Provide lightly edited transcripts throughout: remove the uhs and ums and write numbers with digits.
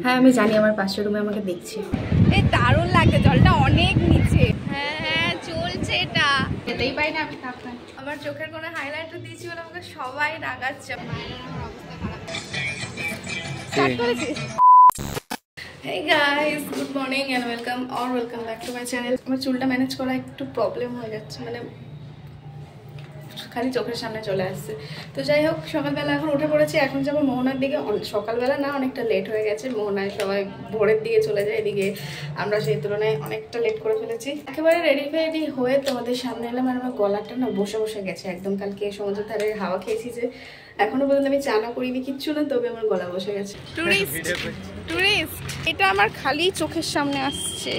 হ্যাঁ আমি জানি, আমার পাশের রুমে আমাকে দেখছি। এই দারুণ লাগছে, জলটা অনেক নিচে। হ্যাঁ হ্যাঁ চলছে, এটা যেতেই পাই না আমি। থাক না, আমার চোখের কোনো হাইলাইটার দিয়েছি বলে আমাকে সবাই রাগাচ্ছে। Hey guys, good morning and welcome back to my channel. আমার চুলটা ম্যানেজ করা একটু প্রবলেম হয়ে যাচ্ছে, মানে খালি চোখের সামনে চলে আসছে। তো যাই হোক, সকালবেলা এখন উঠে পড়েছি, এখন যাবো মোহনার দিকে। সকালবেলা না, অনেকটা লেট হয়ে গেছে। মোহনায় সবাই ভোরের দিকে চলে যায়, এদিকে আমরা সেই তুলনায় অনেকটা লেট করে ফেলেছি। একেবারে রেডি হয়ে তোমাদের সামনে এলাম, আর আমার গলাটা না বসে গেছে একদম। কালকে সমুদ্রের ধারে হাওয়া খেয়েছি যে, এখনো পর্যন্ত আমি চানা করিনি, কিচ্ছু না, তবে আমার গলা বসে গেছে। টুরিস্ট এটা আমার খালি চোখের সামনে আসছে।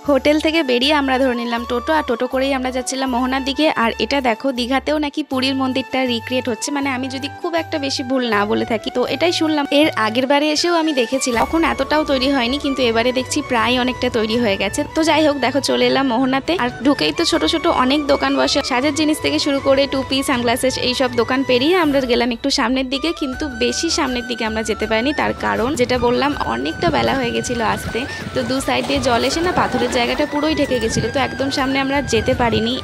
হোটেল থেকে বেরিয়ে আমরা ধরে নিলাম টোটো, আর টোটো করেই আমরা যাচ্ছিলাম মোহনার দিকে। আর এটা দেখো, দীঘাতেও নাকি পুরীর মন্দিরটা রিক্রিয়েট হচ্ছে, মানে আমি যদি খুব একটা বেশি ভুল না বলে থাকি, তো এটাই শুনলাম। এর আগের বারে এসেও আমি দেখেছিলাম, তখন এতটাও তৈরি হয়নি, কিন্তু এবারে দেখছি প্রায় অনেকটা তৈরি হয়ে গেছে। তো যাই হোক, দেখো চলে এলাম মোহনাতে। আর ঢুকেই তো ছোট ছোট অনেক দোকান বসে, সাজের জিনিস থেকে শুরু করে টুপি, সানগ্লাসেস, এইসব দোকান পেরিয়ে আমরা গেলাম একটু সামনের দিকে, কিন্তু বেশি সামনের দিকে আমরা যেতে পারিনি। তার কারণ যেটা বললাম, অনেকটা বেলা হয়ে গেছিল আসতে। তো দু সাইড দিয়ে জল এসে না পাথরের জায়গাটা পুরোই ঢেকে গেছিল, তো একদম সামনে আমরা যেতে পারিনি।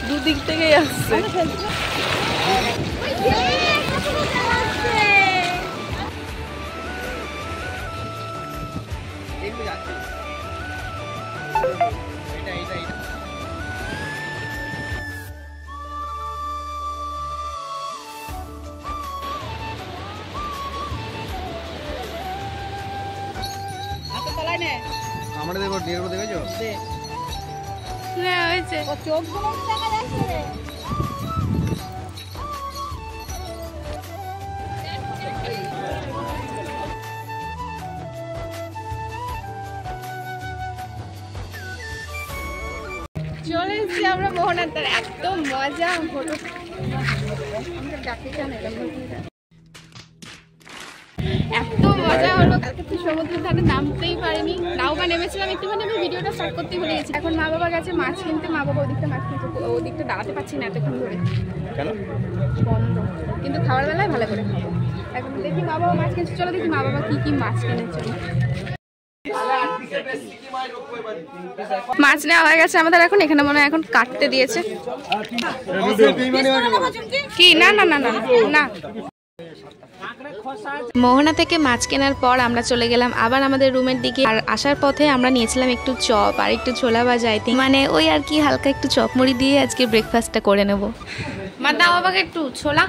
দুদিক থেকেই আসছে। আমরা দেখো ডিএরও দেখেছো? হ্যাঁ হয়েছে। চোখগুলো দেখা যাচ্ছে। চলে এসেছি আমরা মোহনার ধারে, এত মজা হলো। এত মজা হলো, কালকে তো সমুদ্রের ধারে নামতেই পারিনি। নাওবা নেমেছিলাম একটুখানি, আমি ভিডিওটা স্টার্ট করতেই ভুলে গেছি। এখন মা বাবা গেছে মাছ কিনতে, মা বাবা ওদিকটা মাছ কিনতে, ওদিকটা দাঁড়াতে পারছি না এতক্ষণ ধরে, কেন বন্ধ। কিন্তু খাওয়ার বেলায় ভালো করে খাবো। এখন দেখি মা বাবা মাছ কিনছে, চলো দেখি মা বাবা কি মাছ কিনেছে। মাছ নেওয়া হয়ে গেছে আমাদের, এখন এখানে মনে হয় এখন কাটতে দিয়েছে কি। না না না না না। মোহনা থেকে মাছ কেনার পর আমরা চলে গেলাম আবার আমাদের রুমের দিকে। আর আসার পথে আমরা নিয়েছিলাম একটু চপ আর একটু ছোলা ভাজা, আই থিঙ্ক, মানে ওই আর কি হালকা একটু চপ মুড়ি দিয়ে আজকে ব্রেকফাস্টটা করে নেব। মা দাও বাবাকে একটু ছোলা।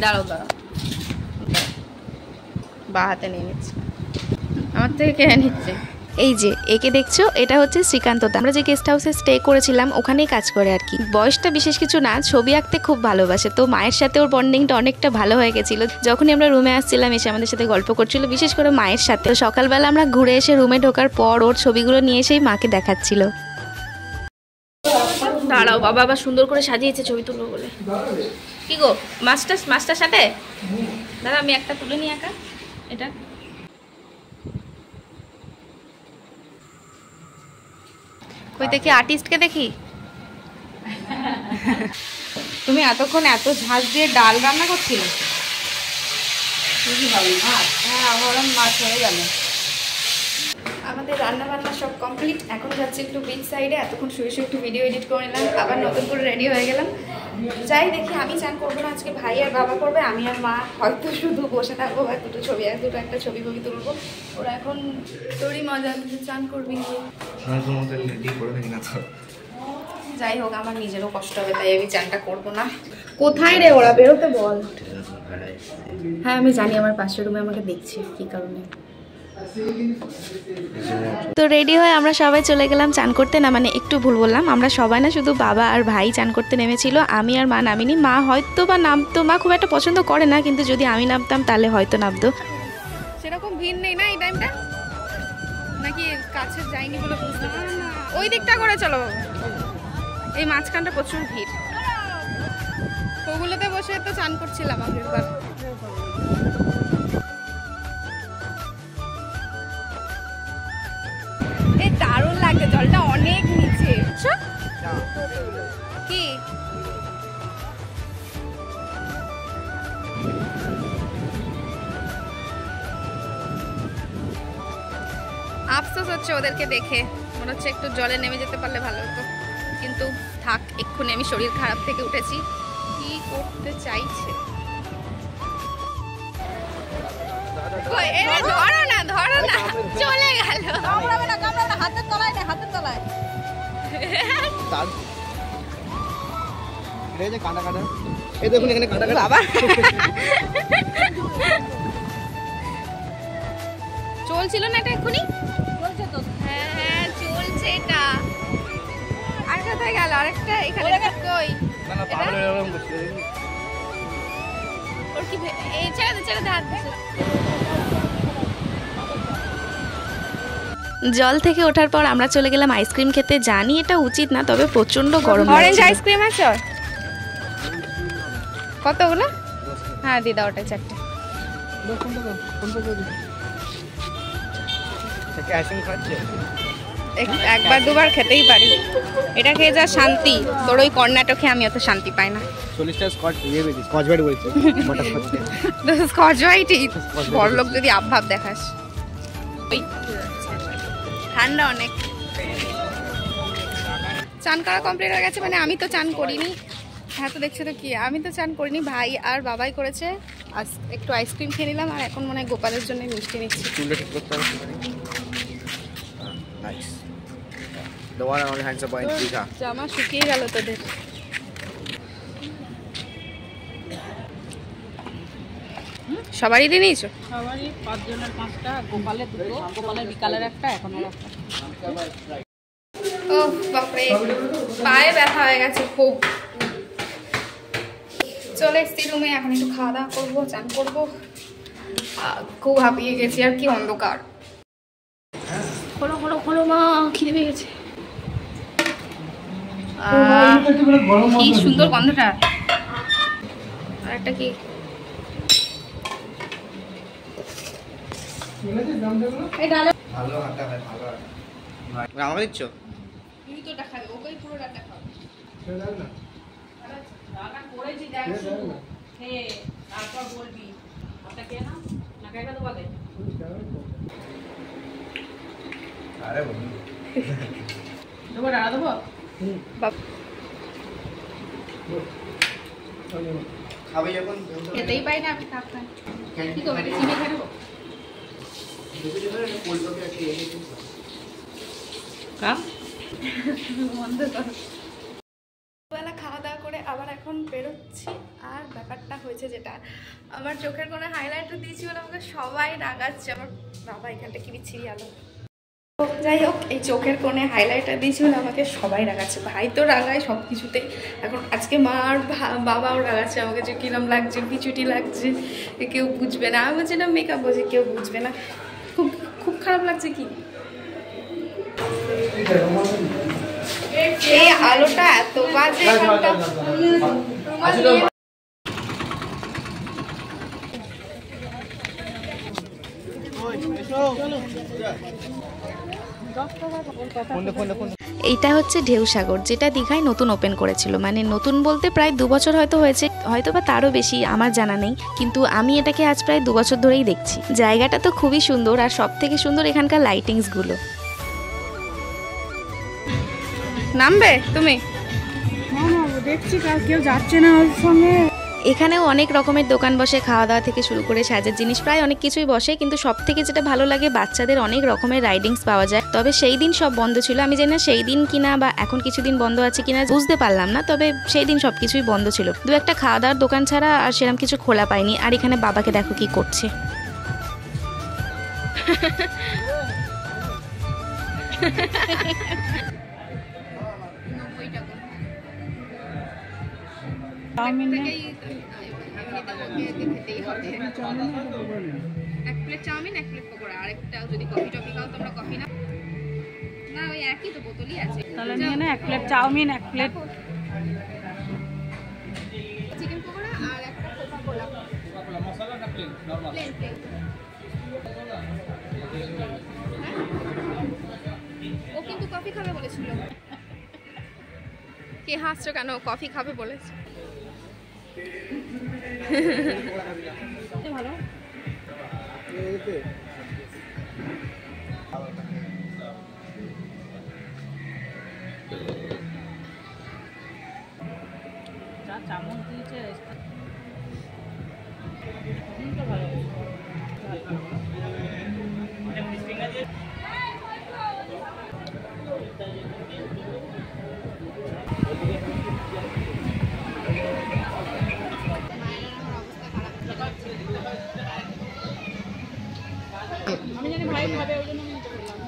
দাঁড়াও বা হাতে নিয়ে নিচ্ছে, আমার থেকে কিনে নিচ্ছে। এই যে একে দেখছো, এটা হচ্ছে শ্রীকান্ত দা। আমরা যে গেস্ট হাউসে স্টে করেছিলাম ওখানেই কাজ করে আর কি। বয়সটা বিশেষ কিছু না, ছবি আঁকতে খুব ভালোবাসে, তো মায়ের সাথে ওর বন্ডিংটা অনেকটা ভালো হয়ে গেছিল। যখনই আমরা রুমে আসছিলাম, এসে আমাদের সাথে গল্প করছিল, বিশেষ করে মায়ের সাথে। তো সকালবেলা আমরা ঘুরে এসে রুমে ঢোকার পর ওর ছবিগুলো নিয়ে এসেই মাকে দেখাচ্ছিল। দাঁড়াও, বাবা আবার সুন্দর করে সাজিয়েছে ছবি তুলবো বলে। কি গো, মাছটার সাথে দাদা আমি একটা তুলে নিই একা। এটা কই দেখি, আর্টিস্টকে দেখি। তুমি এতক্ষণ এত ঝাঁজ দিয়ে ডাল রান্না করছিলে? হ্যাঁ আমার মাছ হয়ে গেল। আমাদের রান্না বান্না সব কমপ্লিট, এখন যাচ্ছি একটু বিচ সাইডে। এতক্ষণ শুয়ে একটু ভিডিও এডিট করে নিলাম, আবার নতুন করে রেডি হয়ে গেলাম। যাই দেখি, আমি চান করবো না আজকে, ভাই আর বাবা করবে, আমি আর মা হয়তো শুধু বসে থাকবো, বা দুটো একটা ছবি তুলবো। ওরা এখন তোরই মজা, কিছু চান করবি গিয়ে। যাই হোক, আমার নিজেরও কষ্ট হবে, তাই আমি চানটা করবো না। কোথায় রে ওরা, বেরোতে বল। হ্যাঁ আমি জানি, আমার পাশের রুমে আমাকে দেখছি, কি কারণে। তো রেডি হয়ে আমরা সবাই চলে গেলাম চান করতে। না মানে একটু ভুল বললাম, আমরা সবাই না, শুধু বাবা আর ভাই চান করতে নেমেছিল, আমি আর মা নামিনি। মা হয়তো বা নামতো, মা খুব একটা পছন্দ করে না, কিন্তু যদি আমি নামতাম তাহলে হয়তো নামতো। সেরকম ভিড় নেই না এই টাইমটা, নাকি কাছে যাইনি বলে বুঝতে পারি না। ওই দিকটা করে চলো, এই মাঝখানটা প্রচুর ভিড়। ওগুলোতে বসে তো চান করছিলাম আগেরবার। আফসোস হচ্ছে ওদেরকে দেখে, মনে হচ্ছে একটু জলে নেমে যেতে পারলে ভালো হতো, কিন্তু থাক, এক্ষুনি আমি শরীর খারাপ থেকে উঠেছি। কি করতে চাইছে? কই, এরে ধরো না, ধরো না, চলে গেল। কামড়াবে না, কামড়াবে না, হাতের তলায় না, হাতের তলায়। এই যে কাটা কাটা, এই দেখুন এখানে কাটা কাটা। বাবা চলছিল না এটা এক্ষুনি? চলছে তো। হ্যাঁ হ্যাঁ চলছে এটা। আর কোথায় গেল? আরেকটা এখানে কই? না না, পাগল এরকম করছে। ওর কি এই ছেড়ে দে, ছেড়ে দে, হাত দিছে। জল থেকে ওঠার পর আমরা চলে গেলাম আইসক্রিম খেতে। জানি এটা উচিত না, তবে প্রচন্ড গরম। অরেঞ্জ আইসক্রিম আছে কতগুলো? হ্যাঁ দিদা, ওটা 4টে। আইসক্রিম খাচ্ছে, একবার দুবার খেতেই পারি। এটা খেয়ে যা শান্তি, তোর ওই কর্ণাটকে আমি অত শান্তি পাই না। 40টা স্কচ ব্রাইট বলছে, স্কচ ব্রাইটই বড়লোক যদি আবভাব দেখাস। ওই ঠান্ডা অনেক। চান করা কমপ্লিট হয়ে গেছে, মানে আমি তো চান করিনি। হ্যাঁ তো দেখছো তো কি, আমি তো চান করিনি, ভাই আর বাবাই করেছে। একটু আইসক্রিম খেয়ে নিলাম, আর এখন মনে হয় গোপালের জন্য মিষ্টি নিচ্ছি। চুলটা ঠিক করতে হবে। Nice, the one and only handsome boy in Dikha. জামা শুকিয়ে গেল তোদের। সবারই দিয়ে নিয়েছো? সবারই 5 জনের 5টা, গোপালের 2টো, গোপালের বিকালের একটা, এখন আর একটা। ও বাপরে, পায়ে ব্যথা হয়ে গেছে খুব। চলে এসছি রুমে, এখন একটু খাওয়া দাওয়া করবো, চান করবো। খুব হাঁপিয়ে গেছি, আর কি অন্ধকার। খোলো খোলো খোলো মা, খিদে পেয়ে গেছে। কি সুন্দর গন্ধটা। আর একটা কি ভালো হাঁটা হয়, ভালো হাঁটা। আমাকে দিচ্ছ? তুই তো দেখা দে, ওকেই পুরো ডাটা খাও। রান্না করেছি দেখ শুধু। হে, তারপর বলবি। ওটা কে না? না কাইটা তো বলে। আরে বন্ধু, দেবো ডালা দেবো? খাবে যখন খেতেই পাই না আমি, থাক না। কি করবে, এটা চিনি খেয়ে নেবো? কাম? বন্ধ করো। বেলা খাওয়া দাওয়া করে আবার এখন বেরোচ্ছি। আর ব্যাপারটা হয়েছে যেটা, আমার চোখের কোনো হাইলাইটার দিয়েছি বলে আমাকে সবাই রাগাচ্ছে। আমার বাবা এখানটা কি বিচ্ছিরি আলো। যাই হোক, এই চোখের কোণে হাইলাইটার দিয়েছি বলে আমাকে সবাই রাগাচ্ছে। ভাই তো রাগায় সব কিছুতেই। এখন আজকে মা আর বাবাও রাগাচ্ছে আমাকে, যে কিরম লাগছে, বিচুটি লাগছে, কেউ বুঝবে না। আমি বলছি না মেকআপ বোঝে, কেউ বুঝবে না। খুব খুব খারাপ লাগছে। কি এই আলোটা এত বাজে এখানটা। এইটা হচ্ছে ঢেউসাগর, যেটা দীঘায় নতুন ওপেন করেছিল। মানে নতুন বলতে প্রায় 2 বছর হয়তো হয়েছে, হয়তো বা তারও বেশি, আমার জানা নেই। কিন্তু আমি এটাকে আজ প্রায় 2 বছর ধরেই দেখছি। জায়গাটা তো খুবই সুন্দর, আর সব থেকে সুন্দর এখানকার লাইটিংসগুলো। নামবে তুমি? দেখছি কেউ যাচ্ছে না ওর সঙ্গে। এখানেও অনেক রকমের দোকান বসে, খাওয়া দাওয়া থেকে শুরু করে সাজের জিনিস প্রায় অনেক কিছুই বসে। কিন্তু সব থেকে যেটা ভালো লাগে, বাচ্চাদের অনেক রকমের রাইডিংস পাওয়া যায়। তবে সেই দিন সব বন্ধ ছিল, আমি জানি না সেই দিন কিনা বা এখন কিছুদিন বন্ধ আছে কিনা বুঝতে পারলাম না। তবে সেই দিন সব কিছুই বন্ধ ছিল, 2-1টা খাওয়া দাওয়ার দোকান ছাড়া আর সেরকম কিছু খোলা পাইনি। আর এখানে বাবাকে দেখো কি করছে। এক প্লেট চাউমিন, 1 প্লেট পকোড়া, আর একটা যদি কফি টফি খাও তোমরা। কফি না, না ওই একই তো, বোতলই আছে। তাহলে নিয়ে নে 1 plate chowmein, 1 plate chicken pakora, আর একটা কোকা কোলা। মশলা না প্লেন? Normal plain plain. ও কিন্তু কফি খাবে বলেছিল। কে হাসছো কেন? কফি খাবে বলেছে। ভালো। আমি জানি ভাই খাবে ওই জন্য আমি নিতে বললাম।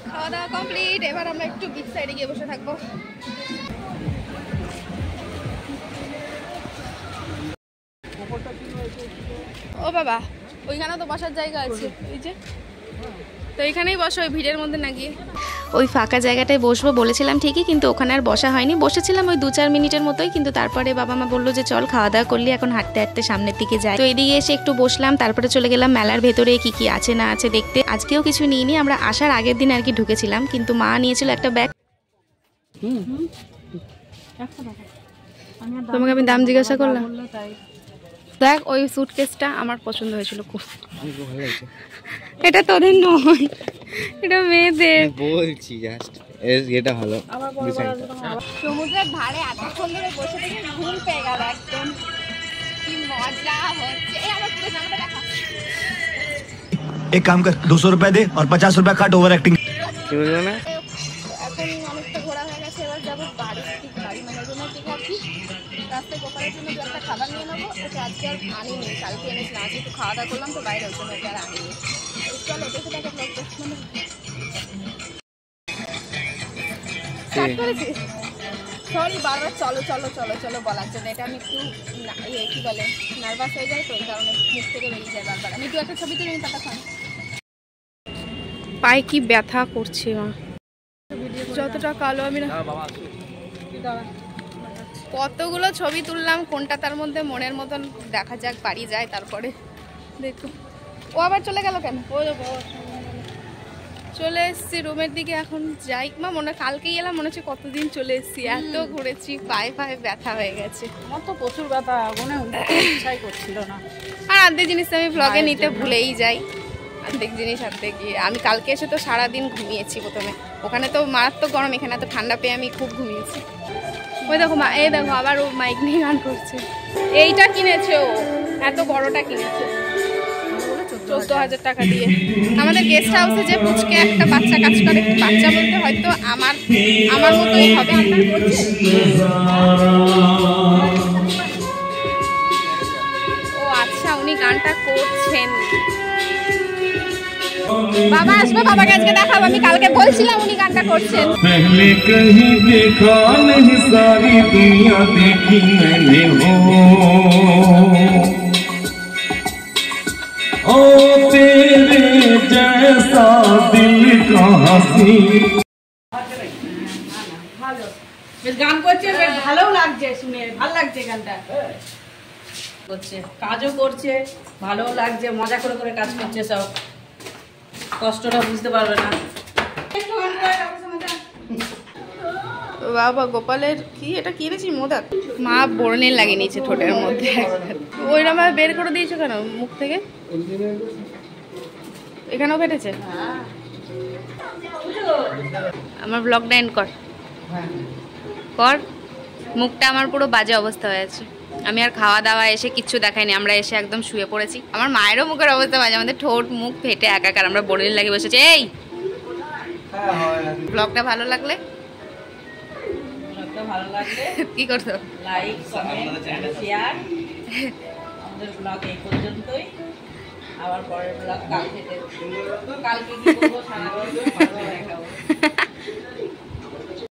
খাওয়া দাওয়া কমপ্লিট, এবার আমরা একটু বিচ সাইডে গিয়ে বসে থাকবো। ও বাবা, ওইখানে তো বসার জায়গা আছে, এই যে, তো এইখানেই বসো ওই ভিড়ের মধ্যে না গিয়ে। ওই ফাঁকা জায়গাটায় বসবো বলেছিলাম ঠিকই, কিন্তু ওখানে আর বসা হয়নি। বসেছিলাম ওই 2-4 মিনিটের মতোই, কিন্তু তারপরে বাবা মা বললো যে চল খাওয়া দাওয়া করলি, এখন হাঁটতে হাঁটতে সামনের দিকে যাই। তো এদিকে এসে একটু বসলাম, তারপরে চলে গেলাম মেলার ভেতরে কি কি আছে না আছে দেখতে। আজকেও কিছু নিইনি, আমরা আসার আগের দিন আর কি ঢুকেছিলাম, কিন্তু মা নিয়েছিল একটা ব্যাগ। তোমাকে আমি দাম জিজ্ঞাসা করলাম। দেখ ওই সুটকেসটা আমার পছন্দ হয়েছিল খুব। এটা তোদের নয়, এটা মেয়েদের। বলছি জাস্ট এটা ভালো। সমুদ্রের ধারে এতক্ষণ ধরে বসে থেকে ঘুম পেয়ে গেল একদম, কি মজা হচ্ছে। এই আমার পুরো জামাটা দেখা। एक काम कर 200 रुपए दे और 50 रुपए काट ओवर एक्टिंग। কি বলছো না? এখন অনেকটা ঘোরা হয়ে গেছে, এবার যাবো বাড়ি মানে রুমের দিকে আর কি। রাস্তায় গোপালের জন্য দু একটা খাবার নিয়ে নেবো, ওকে আজকে আর আনিনি, কালকে এনেছিলাম। আজকে একটু খাওয়া দাওয়া করলাম তো বাইরে, ওই জন্য ওকে আর আনিনি। চলো দেখে দেখো ব্লগটা স্টার্ট করেছি। সরি বারবার চলো চলো চলো চলো বলার জন্য, এটা আমি একটু কি বলে নার্ভাস হয়ে যায়, তো এই কারণে মুখ থেকে বেরিয়ে যায় বারবার। আমি একটু একটা ছবি তুলে নিই ততক্ষণ। পায়ে কি ব্যথা করছে মা, যতটা কালো আমি না। কতগুলো ছবি তুললাম, কোনটা তার মধ্যে মনের মতন দেখা যাক, বাড়ি যায় তারপরে দেখো। ও আবার চলে গেল কেন? চলে এসছি রুমের দিকে, এখন যাই। মা মনে কালকেই এলাম, মনে হচ্ছে কতদিন চলে এসছি, এত ঘুরেছি, পায়ে পায়ে ব্যথা হয়ে গেছে। আমার তো প্রচুর ব্যথা, মনে ইচ্ছাই করছিল না। আর অর্ধেক জিনিস আমি ব্লগে নিতে ভুলেই যাই, অর্ধেক জিনিস অর্ধেক গিয়ে। আমি কালকে এসে তো সারাদিন ঘুমিয়েছি প্রথমে, ওখানে তো মারাত্মক গরম, এখানে তো ঠান্ডা পেয়ে আমি খুব ঘুমিয়েছি। ওই দেখো মা, এই দেখো আবার ও মাইক নিয়ে গান করছে। এইটা কিনেছে ও, এত বড়টা কিনেছে 14,000 টাকা দিয়ে। আমাদের গেস্ট হাউসে যে পুচকে একটা বাচ্চা কাজ করে, বাচ্চা বলতে হয়তো আমার মতোই হবে। ও আচ্ছা, উনি গানটা করছেন। বাবা আসবে, বাবাকে আজকে দেখাবো। আমি কালকে বলছিলাম উনি গানটা করছেন। पहले कहीं देखा नहीं सारी दुनिया देखी मैंने हो ओ तेरे जैसा दिल का हंसी। বেশ গান করছে, বেশ ভালো লাগছে শুনে, ভালো লাগছে গানটা করছে, কাজও করছে, ভালো লাগছে, মজা করে করে কাজ করছে, সব কষ্টটা বুঝতে পারবে না। বাবা গোপালের কি এটা কিনেছি মোদক, মা বর্ণের লাগিয়ে নিয়েছে ঠোঁটের মধ্যে। ওইরকম ভাবে বের করে দিয়েছো কেন মুখ থেকে? এখানেও ফেটেছে। আমার ব্লগটা এন্ড কর কর। মুখটা আমার পুরো বাজে অবস্থা হয়ে আছে। আমি আর খাওয়া দাওয়া এসে কিচ্ছু দেখাইনি, আমরা এসে একদম শুয়ে পড়েছি। আমার মায়েরও মুখের অবস্থা বাজে, আমাদের ঠোঁট মুখ ফেটে একাকার, আমরা বোর্ডের লাগিয়ে বসেছি। এই ব্লগটা ভালো লাগলে ভালো লাগলে কি করতো? Like, comment, share. আমাদের ব্লগ এই পর্যন্তই, আবার পরের ব্লগ কালকে কি করবো সারা দেখাবো।